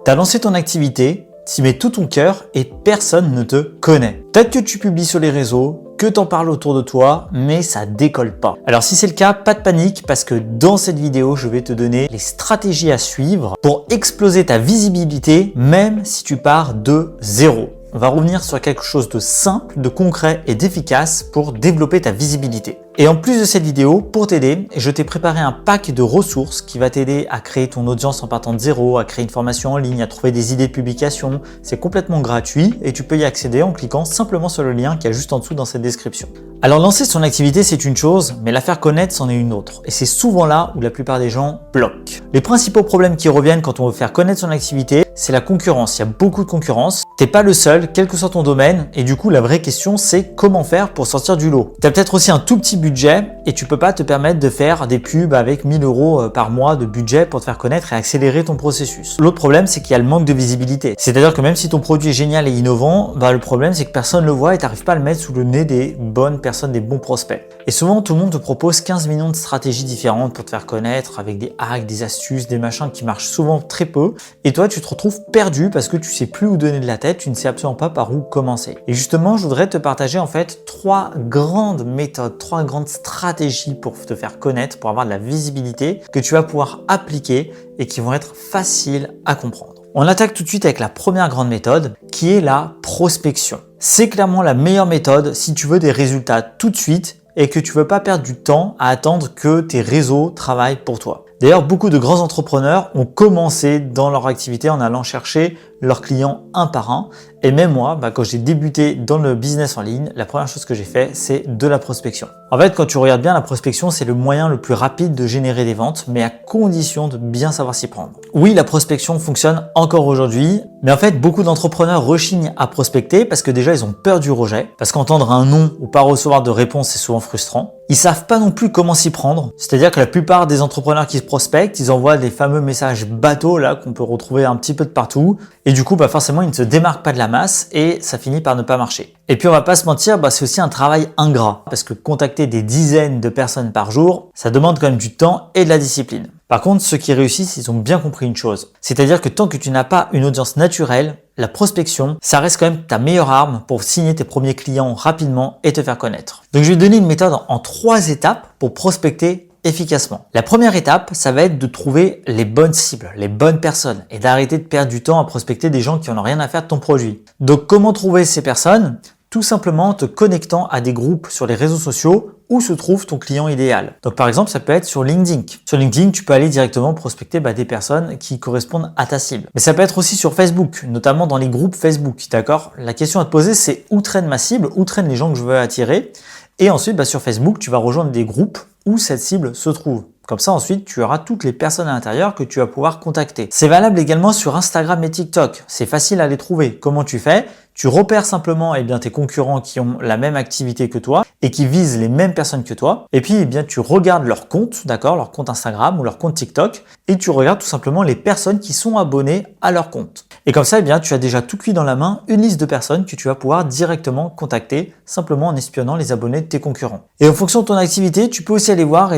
T'as lancé ton activité, t'y mets tout ton cœur et personne ne te connaît. Peut-être que tu publies sur les réseaux, que t'en parles autour de toi, mais ça décolle pas. Alors si c'est le cas, pas de panique parce que dans cette vidéo, je vais te donner les stratégies à suivre pour exploser ta visibilité même si tu pars de zéro. On va revenir sur quelque chose de simple, de concret et d'efficace pour développer ta visibilité. Et en plus de cette vidéo, pour t'aider, je t'ai préparé un pack de ressources qui va t'aider à créer ton audience en partant de zéro, à créer une formation en ligne, à trouver des idées de publication. C'est complètement gratuit et tu peux y accéder en cliquant simplement sur le lien qui est juste en dessous dans cette description. Alors lancer son activité, c'est une chose, mais la faire connaître, c'en est une autre. Et c'est souvent là où la plupart des gens bloquent. Les principaux problèmes qui reviennent quand on veut faire connaître son activité, c'est la concurrence. Il y a beaucoup de concurrence. T'es pas le seul, quel que soit ton domaine. Et du coup, la vraie question, c'est comment faire pour sortir du lot. Tu as peut-être aussi un tout petit budget et tu peux pas te permettre de faire des pubs avec 1000 € par mois de budget pour te faire connaître et accélérer ton processus. L'autre problème, c'est qu'il y a le manque de visibilité. C'est-à-dire que même si ton produit est génial et innovant, le problème, c'est que personne ne le voit et t'arrives pas à le mettre sous le nez des bonnes personnes, des bons prospects. Et souvent, tout le monde te propose 15 millions de stratégies différentes pour te faire connaître avec des hacks, des astuces, des machins qui marchent souvent très peu. Et toi, tu te retrouves perdu parce que tu sais plus où donner de la tête, tu ne sais absolument pas par où commencer. Et justement, je voudrais te partager en fait 3 grandes méthodes, 3 grandes stratégies pour te faire connaître, pour avoir de la visibilité que tu vas pouvoir appliquer et qui vont être faciles à comprendre. On attaque tout de suite avec la première grande méthode qui est la prospection. C'est clairement la meilleure méthode si tu veux des résultats tout de suite et que tu veux pas perdre du temps à attendre que tes réseaux travaillent pour toi. D'ailleurs, beaucoup de grands entrepreneurs ont commencé dans leur activité en allant chercher leurs clients un par un. Et même moi, quand j'ai débuté dans le business en ligne, la première chose que j'ai fait, c'est de la prospection. En fait, quand tu regardes bien, la prospection, c'est le moyen le plus rapide de générer des ventes, mais à condition de bien savoir s'y prendre. Oui, la prospection fonctionne encore aujourd'hui, mais en fait, beaucoup d'entrepreneurs rechignent à prospecter parce que déjà, ils ont peur du rejet, parce qu'entendre un non ou pas recevoir de réponse, c'est souvent frustrant. Ils savent pas non plus comment s'y prendre, c'est-à-dire que la plupart des entrepreneurs qui se prospectent, ils envoient des fameux messages bateaux là qu'on peut retrouver un petit peu de partout, et du coup, forcément, ils ne se démarquent pas de la masse et ça finit par ne pas marcher. Et puis, on va pas se mentir, c'est aussi un travail ingrat parce que contacter des dizaines de personnes par jour, ça demande quand même du temps et de la discipline. Par contre, ceux qui réussissent, ils ont bien compris une chose. C'est-à-dire que tant que tu n'as pas une audience naturelle, la prospection, ça reste quand même ta meilleure arme pour signer tes premiers clients rapidement et te faire connaître. Donc, je vais te donner une méthode en 3 étapes pour prospecter efficacement. La première étape, ça va être de trouver les bonnes cibles, les bonnes personnes et d'arrêter de perdre du temps à prospecter des gens qui n'en ont rien à faire de ton produit. Donc, comment trouver ces personnes ? Tout simplement en te connectant à des groupes sur les réseaux sociaux où se trouve ton client idéal. Donc par exemple, ça peut être sur LinkedIn. Sur LinkedIn, tu peux aller directement prospecter des personnes qui correspondent à ta cible. Mais ça peut être aussi sur Facebook, notamment dans les groupes Facebook, d'accord ? La question à te poser, c'est où traîne ma cible, où traînent les gens que je veux attirer ? Et ensuite, sur Facebook, tu vas rejoindre des groupes où cette cible se trouve. Comme ça, ensuite, tu auras toutes les personnes à l'intérieur que tu vas pouvoir contacter. C'est valable également sur Instagram et TikTok. C'est facile à les trouver. Comment tu fais ? Tu repères simplement tes concurrents qui ont la même activité que toi et qui visent les mêmes personnes que toi. Et puis, tu regardes leur compte, d'accord, leur compte Instagram ou leur compte TikTok et tu regardes tout simplement les personnes qui sont abonnées à leur compte. Et comme ça, tu as déjà tout cuit dans la main, une liste de personnes que tu vas pouvoir directement contacter simplement en espionnant les abonnés de tes concurrents. Et en fonction de ton activité, tu peux aussi aller voir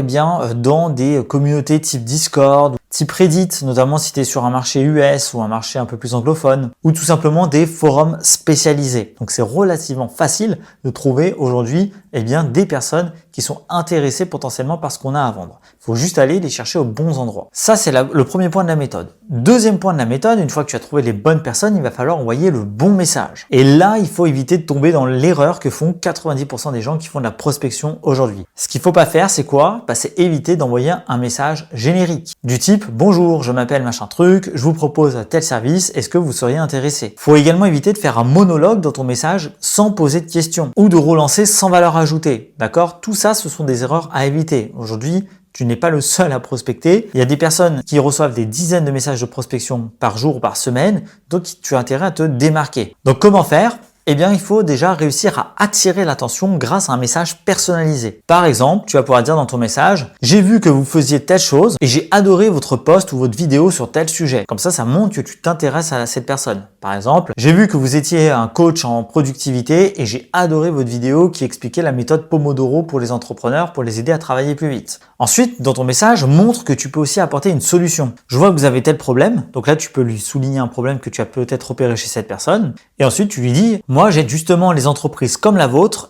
dans des communautés type Discord, type Reddit, notamment si tu es sur un marché US ou un marché un peu plus anglophone, ou tout simplement des forums spécialisés. Donc c'est relativement facile de trouver aujourd'hui des personnes qui sont intéressées potentiellement par ce qu'on a à vendre. Il faut juste aller les chercher aux bons endroits. Ça, c'est le premier point de la méthode. Deuxième point de la méthode, une fois que tu as trouvé les bonnes personnes, il va falloir envoyer le bon message. Et là, il faut éviter de tomber dans l'erreur que font 90% des gens qui font de la prospection aujourd'hui. Ce qu'il faut pas faire, c'est quoi ? C'est éviter d'envoyer un message générique. Du type, bonjour, je m'appelle machin truc, je vous propose tel service, est-ce que vous seriez intéressé ? Faut également éviter de faire un monologue dans ton message sans poser de questions ou de relancer sans valeur ajoutée. D'accord ? Tout ça, ce sont des erreurs à éviter. Aujourd'hui, tu n'es pas le seul à prospecter. Il y a des personnes qui reçoivent des dizaines de messages de prospection par jour ou par semaine, donc tu as intérêt à te démarquer. Donc comment faire ? eh bien, il faut déjà réussir à attirer l'attention grâce à un message personnalisé. Par exemple, tu vas pouvoir dire dans ton message « J'ai vu que vous faisiez telle chose et j'ai adoré votre post ou votre vidéo sur tel sujet. » Comme ça montre que tu t'intéresses à cette personne. Par exemple, « J'ai vu que vous étiez un coach en productivité et j'ai adoré votre vidéo qui expliquait la méthode Pomodoro pour les entrepreneurs pour les aider à travailler plus vite. » Ensuite, dans ton message, montre que tu peux aussi apporter une solution. Je vois que vous avez tel problème, donc là tu peux lui souligner un problème que tu as peut-être repéré chez cette personne. Et ensuite tu lui dis, moi j'aide justement les entreprises comme la vôtre,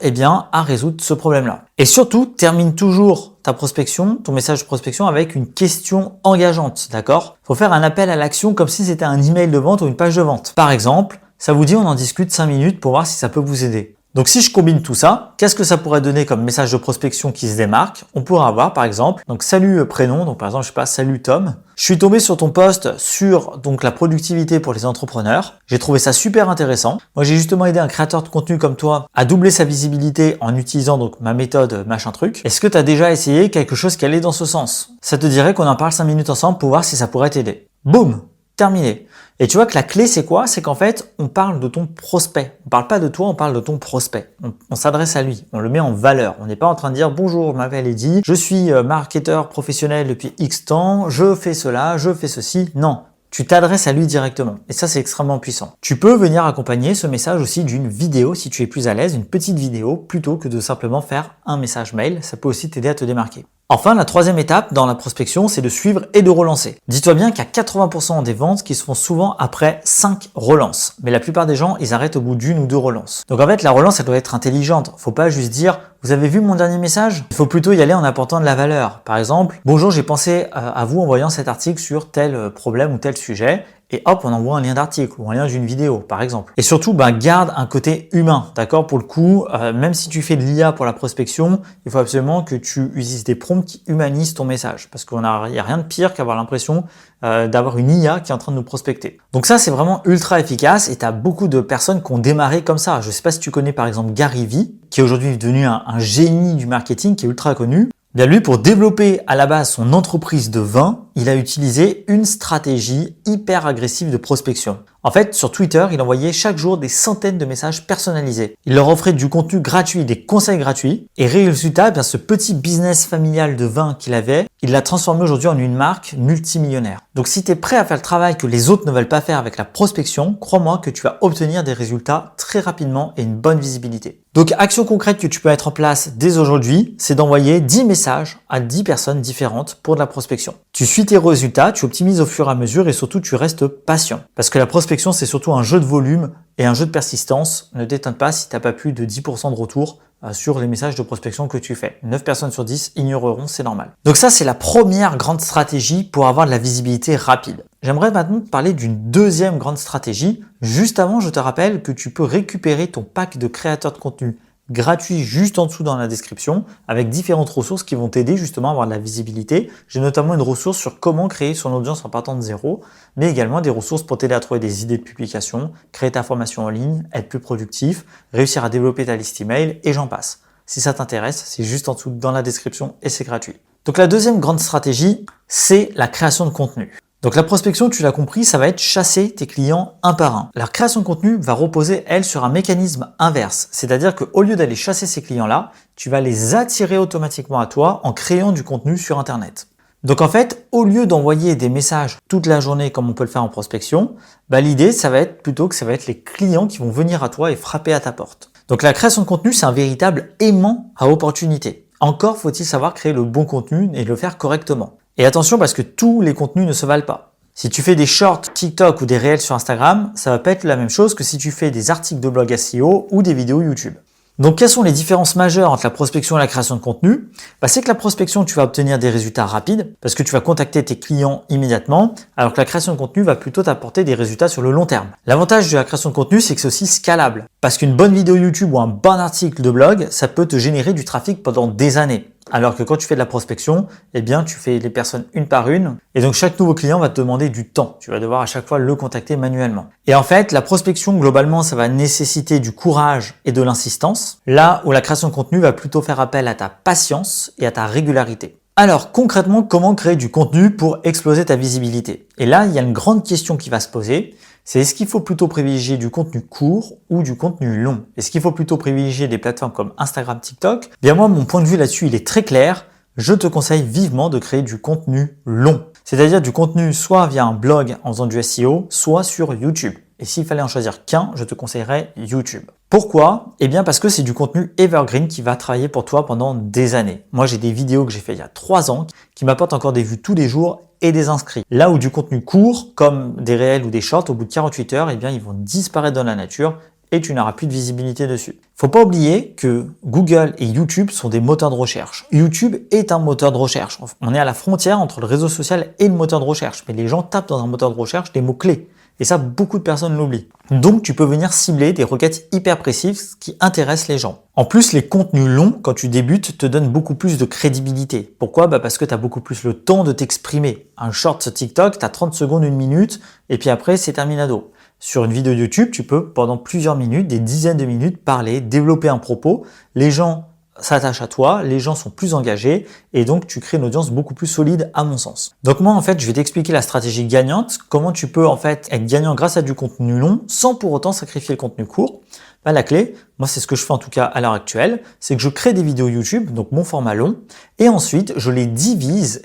à résoudre ce problème-là. Et surtout, termine toujours ta prospection, ton message de prospection avec une question engageante, d'accord? Faut faire un appel à l'action comme si c'était un email de vente ou une page de vente. Par exemple, ça vous dit on en discute 5 minutes pour voir si ça peut vous aider. Donc si je combine tout ça, qu'est-ce que ça pourrait donner comme message de prospection qui se démarque? On pourrait avoir par exemple, donc salut prénom, donc par exemple je sais pas, salut Tom. Je suis tombé sur ton post sur donc la productivité pour les entrepreneurs. J'ai trouvé ça super intéressant. Moi j'ai justement aidé un créateur de contenu comme toi à doubler sa visibilité en utilisant donc ma méthode machin truc. Est-ce que tu as déjà essayé quelque chose qui allait dans ce sens? Ça te dirait qu'on en parle 5 minutes ensemble pour voir si ça pourrait t'aider. Boum! Terminé. Et tu vois que la clé, c'est quoi? C'est qu'en fait, on parle de ton prospect. On parle pas de toi, on parle de ton prospect. On s'adresse à lui, on le met en valeur. On n'est pas en train de dire « Bonjour, je m'appelle Eddy, je suis marketeur professionnel depuis X temps, je fais cela, je fais ceci. » Non, tu t'adresses à lui directement. Et ça, c'est extrêmement puissant. Tu peux venir accompagner ce message aussi d'une vidéo si tu es plus à l'aise, une petite vidéo, plutôt que de simplement faire un message mail. Ça peut aussi t'aider à te démarquer. Enfin, la troisième étape dans la prospection, c'est de suivre et de relancer. Dis-toi bien qu'il y a 80% des ventes qui se font souvent après 5 relances. Mais la plupart des gens, ils arrêtent au bout d'une ou 2 relances. Donc en fait, la relance, elle doit être intelligente. Faut pas juste dire « Vous avez vu mon dernier message ?» Il faut plutôt y aller en apportant de la valeur. Par exemple, « Bonjour, j'ai pensé à vous en voyant cet article sur tel problème ou tel sujet. » Et hop, on envoie un lien d'article ou un lien d'une vidéo, par exemple. Et surtout, garde un côté humain, d'accord? Pour le coup, même si tu fais de l'IA pour la prospection, il faut absolument que tu utilises des prompts qui humanisent ton message. Parce qu'il n'y a rien de pire qu'avoir l'impression d'avoir une IA qui est en train de nous prospecter. Donc ça, c'est vraiment ultra efficace et tu as beaucoup de personnes qui ont démarré comme ça. Je ne sais pas si tu connais par exemple Gary Vee, qui est aujourd'hui devenu un génie du marketing, qui est ultra connu. Bien lui, pour développer à la base son entreprise de vin, il a utilisé une stratégie hyper agressive de prospection. En fait, sur Twitter, il envoyait chaque jour des centaines de messages personnalisés. Il leur offrait du contenu gratuit, des conseils gratuits. Et résultat, ce petit business familial de vin qu'il avait, il l'a transformé aujourd'hui en une marque multimillionnaire. Donc si tu es prêt à faire le travail que les autres ne veulent pas faire avec la prospection, crois-moi que tu vas obtenir des résultats très rapidement et une bonne visibilité. Donc action concrète que tu peux mettre en place dès aujourd'hui, c'est d'envoyer 10 messages à 10 personnes différentes pour de la prospection. Tu suis tes résultats, tu optimises au fur et à mesure et surtout tu restes patient. Parce que la prospection, c'est surtout un jeu de volume et un jeu de persistance. Ne t'étonne pas si tu n'as pas plus de 10% de retour sur les messages de prospection que tu fais. 9 personnes sur 10 ignoreront, c'est normal. Donc ça, c'est la première grande stratégie pour avoir de la visibilité rapide. J'aimerais maintenant te parler d'une deuxième grande stratégie. Juste avant, je te rappelle que tu peux récupérer ton pack de créateurs de contenu gratuit juste en dessous dans la description avec différentes ressources qui vont t'aider justement à avoir de la visibilité. J'ai notamment une ressource sur comment créer son audience en partant de zéro, mais également des ressources pour t'aider à trouver des idées de publication, créer ta formation en ligne, être plus productif, réussir à développer ta liste email et j'en passe. Si ça t'intéresse, c'est juste en dessous dans la description et c'est gratuit. Donc la deuxième grande stratégie, c'est la création de contenu. Donc la prospection, tu l'as compris, ça va être chasser tes clients un par un. La création de contenu va reposer, elle, sur un mécanisme inverse. C'est-à-dire qu'au lieu d'aller chasser ces clients-là, tu vas les attirer automatiquement à toi en créant du contenu sur Internet. Donc en fait, au lieu d'envoyer des messages toute la journée comme on peut le faire en prospection, l'idée, ça va être plutôt que ça va être les clients qui vont venir à toi et frapper à ta porte. Donc la création de contenu, c'est un véritable aimant à opportunité. Encore faut-il savoir créer le bon contenu et le faire correctement. Et attention parce que tous les contenus ne se valent pas. Si tu fais des shorts TikTok ou des réels sur Instagram, ça va pas être la même chose que si tu fais des articles de blog SEO ou des vidéos YouTube. Donc, quelles sont les différences majeures entre la prospection et la création de contenu? C'est que la prospection, tu vas obtenir des résultats rapides parce que tu vas contacter tes clients immédiatement, alors que la création de contenu va plutôt t'apporter des résultats sur le long terme. L'avantage de la création de contenu, c'est que c'est aussi scalable parce qu'une bonne vidéo YouTube ou un bon article de blog, ça peut te générer du trafic pendant des années. Alors que quand tu fais de la prospection, tu fais les personnes une par une et donc chaque nouveau client va te demander du temps. Tu vas devoir à chaque fois le contacter manuellement. Et en fait, la prospection, globalement, ça va nécessiter du courage et de l'insistance, là où la création de contenu va plutôt faire appel à ta patience et à ta régularité. Alors concrètement, comment créer du contenu pour exploser ta visibilité? Et là, il y a une grande question qui va se poser, c'est est-ce qu'il faut plutôt privilégier du contenu court ou du contenu long? Est-ce qu'il faut plutôt privilégier des plateformes comme Instagram, TikTok? Bien moi, mon point de vue là-dessus, il est très clair. Je te conseille vivement de créer du contenu long. C'est-à-dire du contenu soit via un blog en faisant du SEO, soit sur YouTube. Et s'il fallait en choisir qu'un, je te conseillerais YouTube. Pourquoi? Eh bien parce que c'est du contenu evergreen qui va travailler pour toi pendant des années. Moi j'ai des vidéos que j'ai fait il y a 3 ans qui m'apportent encore des vues tous les jours et des inscrits. Là où du contenu court, comme des réels ou des shorts, au bout de 48 heures, eh bien ils vont disparaître dans la nature et tu n'auras plus de visibilité dessus. Faut pas oublier que Google et YouTube sont des moteurs de recherche. YouTube est un moteur de recherche. On est à la frontière entre le réseau social et le moteur de recherche. Mais les gens tapent dans un moteur de recherche des mots-clés. Et ça, beaucoup de personnes l'oublient. Donc, tu peux venir cibler des requêtes hyper précises qui intéressent les gens. En plus, les contenus longs, quand tu débutes, te donnent beaucoup plus de crédibilité. Pourquoi? Parce que tu as beaucoup plus le temps de t'exprimer. Un short sur TikTok, tu as 30 secondes, 1 minute, et puis après, c'est terminado. Sur une vidéo YouTube, tu peux, pendant plusieurs minutes, des dizaines de minutes, parler, développer un propos. Les gens s'attachent à toi, les gens sont plus engagés et donc tu crées une audience beaucoup plus solide à mon sens. Donc moi en fait je vais t'expliquer la stratégie gagnante, comment tu peux en fait être gagnant grâce à du contenu long sans pour autant sacrifier le contenu court. La clé, moi c'est ce que je fais en tout cas à l'heure actuelle, c'est que je crée des vidéos YouTube, donc mon format long, et ensuite je les divise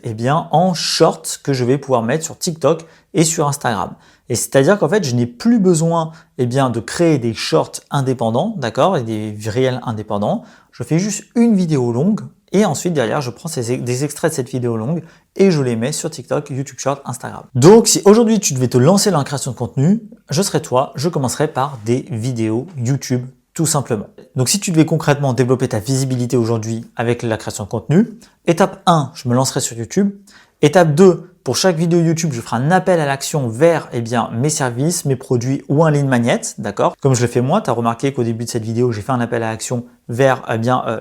en shorts que je vais pouvoir mettre sur TikTok et sur Instagram. Et c'est-à-dire qu'en fait, je n'ai plus besoin de créer des shorts indépendants, d'accord, et des réels indépendants. Je fais juste une vidéo longue et ensuite derrière, je prends des extraits de cette vidéo longue et je les mets sur TikTok, YouTube Short, Instagram. Donc, si aujourd'hui tu devais te lancer dans la création de contenu, je serais toi, je commencerais par des vidéos YouTube tout simplement. Donc, si tu devais concrètement développer ta visibilité aujourd'hui avec la création de contenu, étape 1, je me lancerai sur YouTube. Étape 2, pour chaque vidéo YouTube, je ferai un appel à l'action vers mes services, mes produits ou un lead magnet, d'accord? Comme je le fais moi, tu as remarqué qu'au début de cette vidéo, j'ai fait un appel à l'action vers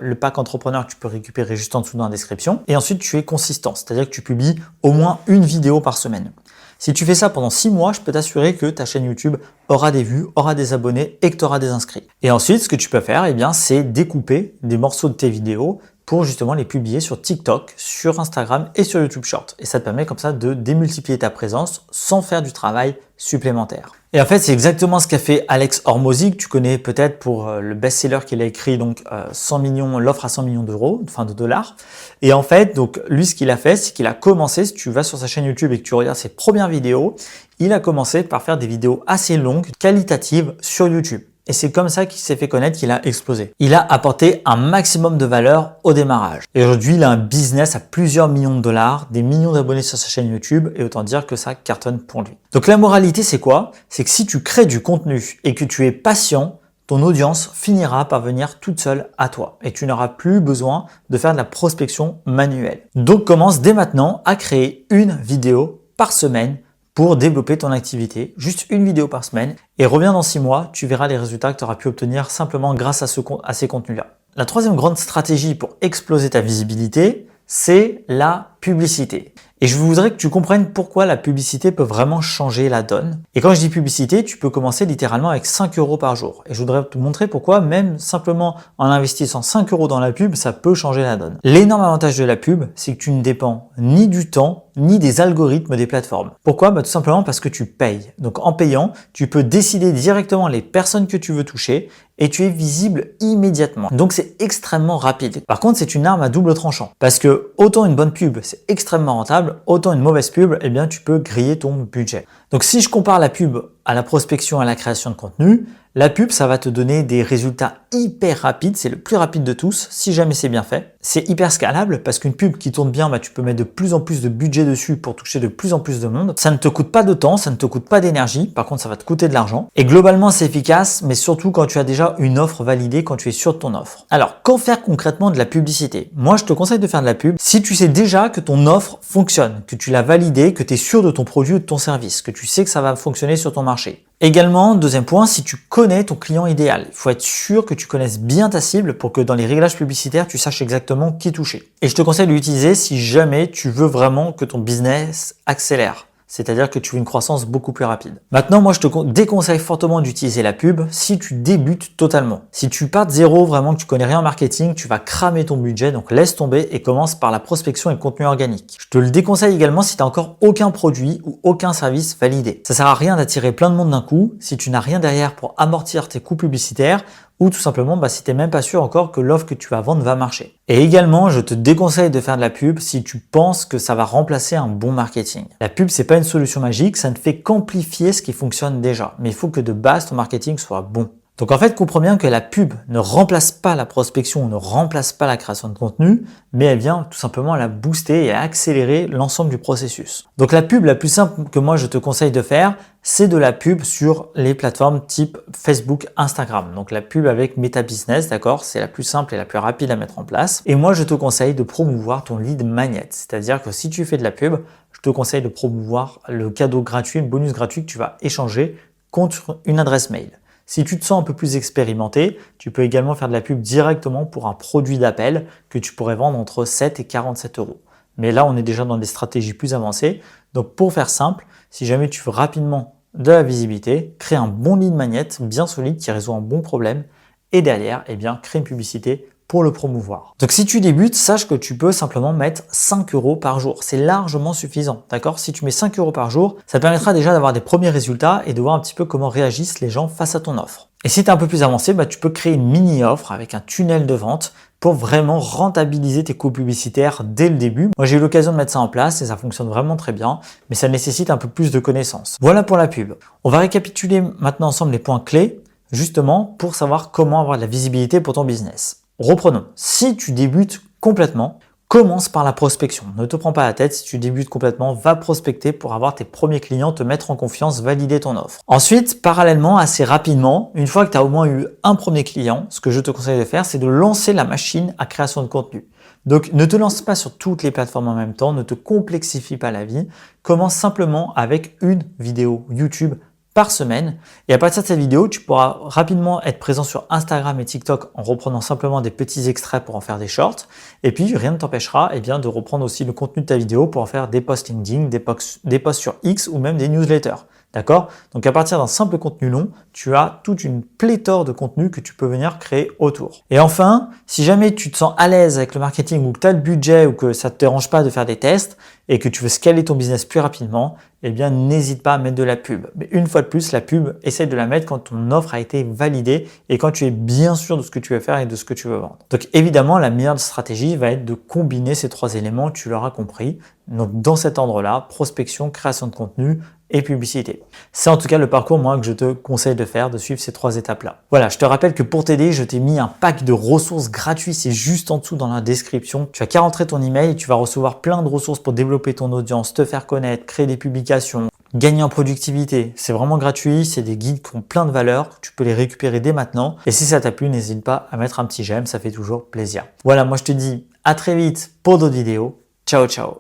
le pack entrepreneur que tu peux récupérer juste en dessous dans la description. Et ensuite, tu es consistant, c'est-à-dire que tu publies au moins une vidéo par semaine. Si tu fais ça pendant 6 mois, je peux t'assurer que ta chaîne YouTube aura des vues, aura des abonnés et que tu auras des inscrits. Et ensuite, ce que tu peux faire, c'est découper des morceaux de tes vidéos pour justement les publier sur TikTok, sur Instagram et sur YouTube Short. Et ça te permet comme ça de démultiplier ta présence sans faire du travail supplémentaire. Et en fait, c'est exactement ce qu'a fait Alex Hormozi, que tu connais peut-être pour le best-seller qu'il a écrit, donc 100 millions, l'offre à 100 millions d'euros, enfin de dollars. Et en fait, donc lui, ce qu'il a fait, c'est qu'il a commencé, si tu vas sur sa chaîne YouTube et que tu regardes ses premières vidéos, il a commencé par faire des vidéos assez longues, qualitatives sur YouTube. Et c'est comme ça qu'il s'est fait connaître, qu'il a explosé. Il a apporté un maximum de valeur au démarrage. Et aujourd'hui, il a un business à plusieurs millions de dollars, des millions d'abonnés sur sa chaîne YouTube, et autant dire que ça cartonne pour lui. Donc la moralité, c'est quoi? C'est que si tu crées du contenu et que tu es patient, ton audience finira par venir toute seule à toi et tu n'auras plus besoin de faire de la prospection manuelle. Donc commence dès maintenant à créer une vidéo par semaine pour développer ton activité, juste une vidéo par semaine, et reviens dans 6 mois, tu verras les résultats que tu auras pu obtenir simplement grâce à ces contenus-là. La troisième grande stratégie pour exploser ta visibilité, c'est la publicité. Et je voudrais que tu comprennes pourquoi la publicité peut vraiment changer la donne. Et quand je dis publicité, tu peux commencer littéralement avec 5 € par jour. Et je voudrais te montrer pourquoi même simplement en investissant 5 € dans la pub, ça peut changer la donne. L'énorme avantage de la pub, c'est que tu ne dépends ni du temps, ni des algorithmes des plateformes. Pourquoi? Tout simplement parce que tu payes. Donc en payant, tu peux décider directement les personnes que tu veux toucher et tu es visible immédiatement. Donc c'est extrêmement rapide. Par contre, c'est une arme à double tranchant parce que autant une bonne pub, c'est extrêmement rentable, autant une mauvaise pub, tu peux griller ton budget. Donc si je compare la pub à la prospection et à la création de contenu, la pub, ça va te donner des résultats hyper rapides, c'est le plus rapide de tous, si jamais c'est bien fait. C'est hyper scalable parce qu'une pub qui tourne bien, tu peux mettre de plus en plus de budget dessus pour toucher de plus en plus de monde. Ça ne te coûte pas de temps, ça ne te coûte pas d'énergie, par contre ça va te coûter de l'argent. Et globalement c'est efficace, mais surtout quand tu as déjà une offre validée, quand tu es sûr de ton offre. Alors, quand faire concrètement de la publicité? Moi je te conseille de faire de la pub si tu sais déjà que ton offre fonctionne, que tu l'as validée, que tu es sûr de ton produit ou de ton service, que tu sais que ça va fonctionner sur ton marché. Également, deuxième point, si tu connais ton client idéal, il faut être sûr que tu connaisses bien ta cible pour que dans les réglages publicitaires, tu saches exactement qui toucher. Et je te conseille de l'utiliser si jamais tu veux vraiment que ton business accélère. c'est-à-dire que tu veux une croissance beaucoup plus rapide. Maintenant, moi, je te déconseille fortement d'utiliser la pub si tu débutes totalement. Si tu pars de zéro, vraiment que tu connais rien en marketing, tu vas cramer ton budget, donc laisse tomber et commence par la prospection et le contenu organique. Je te le déconseille également si tu n'as encore aucun produit ou aucun service validé. Ça sert à rien d'attirer plein de monde d'un coup si tu n'as rien derrière pour amortir tes coûts publicitaires ou tout simplement si tu n'es même pas sûr encore que l'offre que tu vas vendre va marcher. Et également, je te déconseille de faire de la pub si tu penses que ça va remplacer un bon marketing. La pub, c'est pas une solution magique, ça ne fait qu'amplifier ce qui fonctionne déjà. Mais il faut que de base, ton marketing soit bon. Donc en fait, comprends bien que la pub ne remplace pas la prospection, ne remplace pas la création de contenu, mais elle vient tout simplement la booster et à accélérer l'ensemble du processus. Donc la pub la plus simple que moi je te conseille de faire, c'est de la pub sur les plateformes type Facebook, Instagram. Donc la pub avec Meta Business, d'accord, c'est la plus simple et la plus rapide à mettre en place. Et moi je te conseille de promouvoir ton lead magnet, c'est-à-dire que si tu fais de la pub, je te conseille de promouvoir le cadeau gratuit, le bonus gratuit que tu vas échanger contre une adresse mail. Si tu te sens un peu plus expérimenté, tu peux également faire de la pub directement pour un produit d'appel que tu pourrais vendre entre 7 et 47 euros. Mais là, on est déjà dans des stratégies plus avancées. Donc pour faire simple, si jamais tu veux rapidement de la visibilité, crée un bon lead magnet bien solide qui résout un bon problème et derrière, crée une publicité pour le promouvoir. Donc si tu débutes, sache que tu peux simplement mettre 5 euros par jour. C'est largement suffisant, d'accord? Si tu mets 5 euros par jour, ça permettra déjà d'avoir des premiers résultats et de voir un petit peu comment réagissent les gens face à ton offre. Et si tu es un peu plus avancé, tu peux créer une mini-offre avec un tunnel de vente pour vraiment rentabiliser tes coûts publicitaires dès le début. Moi, j'ai eu l'occasion de mettre ça en place et ça fonctionne vraiment très bien, mais ça nécessite un peu plus de connaissances. Voilà pour la pub. On va récapituler maintenant ensemble les points clés, justement, pour savoir comment avoir de la visibilité pour ton business. Reprenons. Si tu débutes complètement, commence par la prospection. Ne te prends pas la tête. Si tu débutes complètement, va prospecter pour avoir tes premiers clients, te mettre en confiance, valider ton offre. Ensuite, parallèlement, assez rapidement, une fois que tu as au moins eu un premier client, ce que je te conseille de faire, c'est de lancer la machine à création de contenu. Donc, ne te lance pas sur toutes les plateformes en même temps, ne te complexifie pas la vie. Commence simplement avec une vidéo YouTube par semaine et à partir de cette vidéo, tu pourras rapidement être présent sur Instagram et TikTok en reprenant simplement des petits extraits pour en faire des shorts et puis rien ne t'empêchera de reprendre aussi le contenu de ta vidéo pour en faire des posts LinkedIn, des posts sur X ou même des newsletters. D'accord? Donc à partir d'un simple contenu long, tu as toute une pléthore de contenus que tu peux venir créer autour. Et enfin, si jamais tu te sens à l'aise avec le marketing ou que tu as le budget ou que ça ne te dérange pas de faire des tests et que tu veux scaler ton business plus rapidement, n'hésite pas à mettre de la pub. Mais une fois de plus, la pub, essaye de la mettre quand ton offre a été validée et quand tu es bien sûr de ce que tu veux faire et de ce que tu veux vendre. Donc évidemment, la meilleure stratégie va être de combiner ces trois éléments, tu l'auras compris. Donc dans cet ordre-là, prospection, création de contenu et publicité. C'est en tout cas le parcours que je te conseille de faire, de suivre ces trois étapes-là. Voilà, je te rappelle que pour t'aider, je t'ai mis un pack de ressources gratuits, c'est juste en dessous dans la description. Tu as qu'à rentrer ton email et tu vas recevoir plein de ressources pour développer ton audience, te faire connaître, créer des publications, gagner en productivité. C'est vraiment gratuit, c'est des guides qui ont plein de valeur, tu peux les récupérer dès maintenant. Et si ça t'a plu, n'hésite pas à mettre un petit j'aime, ça fait toujours plaisir. Voilà, moi je te dis à très vite pour d'autres vidéos. Ciao, ciao.